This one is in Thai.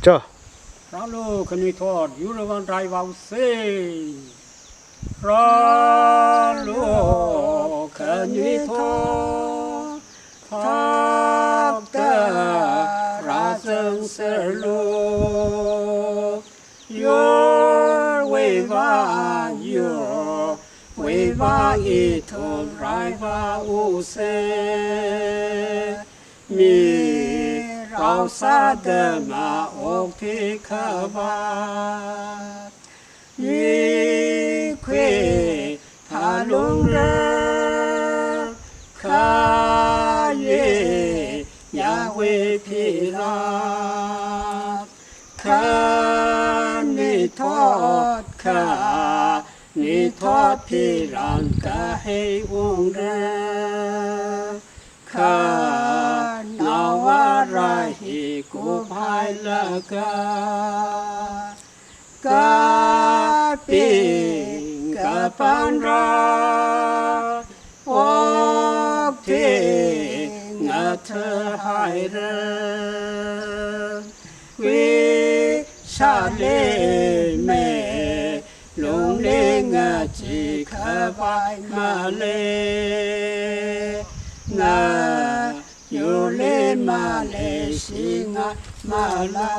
cho Ralu Khunuithot you want drive out say Ralu Khunuithot thác tơ ra sương serlu your way va your way va ito drive out say miเราสาเดินมาอกที่ข้าบ้านมีเควพาลุงเรือข้าเย่ยาเวพิลาข้านิทอดข้านิทอดพิรันก็ให้อุ้งเรือข้านาวาราหิกุภายละกาปิกาปันราโอเทงาเธอหายเรวิชาเลเมลงเลงาจิขาบายมาเลนาอยู่เลมาเลสิงามาลา